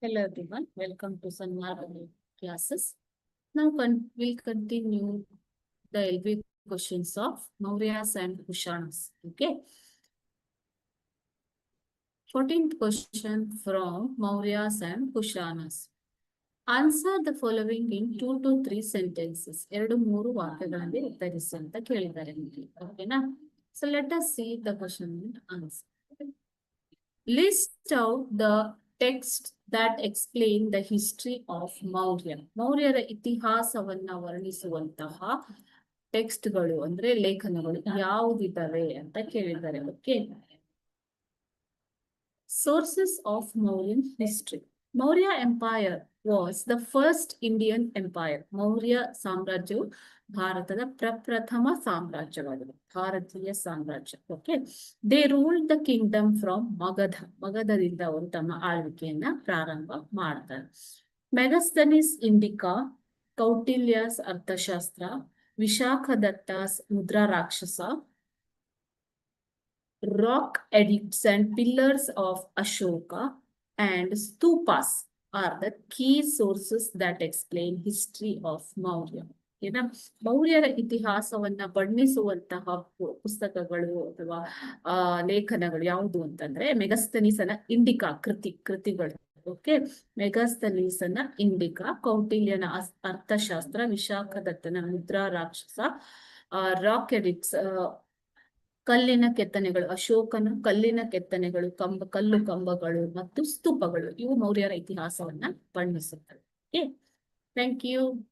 Hello everyone, welcome to Sanmar classes. Now we'll continue the LV questions of Mauryas and Kushanas. Okay. 14th question from Mauryas and Kushanas. Answer the following in 2 to 3 sentences. 2-3 ವಾಕ್ಯಗಳಲ್ಲಿ ಉತ್ತರಿಸಿ ಅಂತ ಕೇಳಿದ್ದಾರೆ ನಿಮಗೆ. ಓಕೆನಾ? So let us see the question and answer. List out the text that explain the history of Maurya. ಮೌರ್ಯರ ಇತಿಹಾಸವನ್ನ ವರ್ಣಿಸುವಂತಹ ಟೆಕ್ಸ್ಟ್ಗಳು ಅಂದ್ರೆ ಲೇಖನಗಳು ಯಾವುದಿದ್ದಾವೆ ಅಂತ ಕೇಳಿದ್ದಾರೆ. Okay. Sources of Mauryan history. Maurya Empire was the first Indian empire. Maurya ಸಾಮ್ರಾಜ್ಯವು ಭಾರತದ ಪ್ರಪ್ರಥಮ ಸಾಮ್ರಾಜ್ಯವಾಗಿದೆ. ಭಾರತೀಯ ಸಾಮ್ರಾಜ್ಯ. Okay. They ruled the kingdom from Magadha. ಮಗಧದಿಂದ ಅವರು ತಮ್ಮ ಆಳ್ವಿಕೆಯನ್ನ ಪ್ರಾರಂಭ ಮಾಡ್ತಾರೆ. ಮೆಗಸ್ತನಿಸ್ ಇಂಡಿಕಾ, ಕೌಟಿಲ್ಯಾಸ್ ಅರ್ಥಶಾಸ್ತ್ರ, ವಿಶಾಖದತ್ತಾಸ್ ಮುದ್ರಾ ರಾಕ್ಷಸ, rock edicts and pillars of Ashoka and stupas are the key sources that explain history of Maurya. ಏನ ಮೌರ್ಯರ ಇತಿಹಾಸವನ್ನ ಬಣ್ಣಿಸುವಂತಹ ಪುಸ್ತಕಗಳು ಅಥವಾ ಲೇಖನಗಳು ಯಾವುದು ಅಂತಂದ್ರೆ ಮೆಗಸ್ತನೀಸನ ಇಂಡಿಕಾ ಕೃತಿಗಳು. ಓಕೆ. ಮೆಗಸ್ತನೀಸನ ಇಂಡಿಕಾ, ಕೌಟಿಲ್ಯನ ಅರ್ಥಶಾಸ್ತ್ರ, ವಿಶಾಖದತ್ತನ ಮುದ್ರಾ ರಾಕ್ಷಸ, ರಾಕ್ ಎಡಿಕ್ಟ್ಸ್ ಕಲ್ಲಿನ ಕೆತ್ತನೆಗಳು, ಅಶೋಕನ ಕಲ್ಲಿನ ಕೆತ್ತನೆಗಳು, ಕಲ್ಲು ಕಂಬಗಳು ಮತ್ತು ಸ್ತೂಪಗಳು ಇವು ಮೌರ್ಯರ ಇತಿಹಾಸವನ್ನ ಬಣ್ಣಿಸುತ್ತವೆ. Thank you.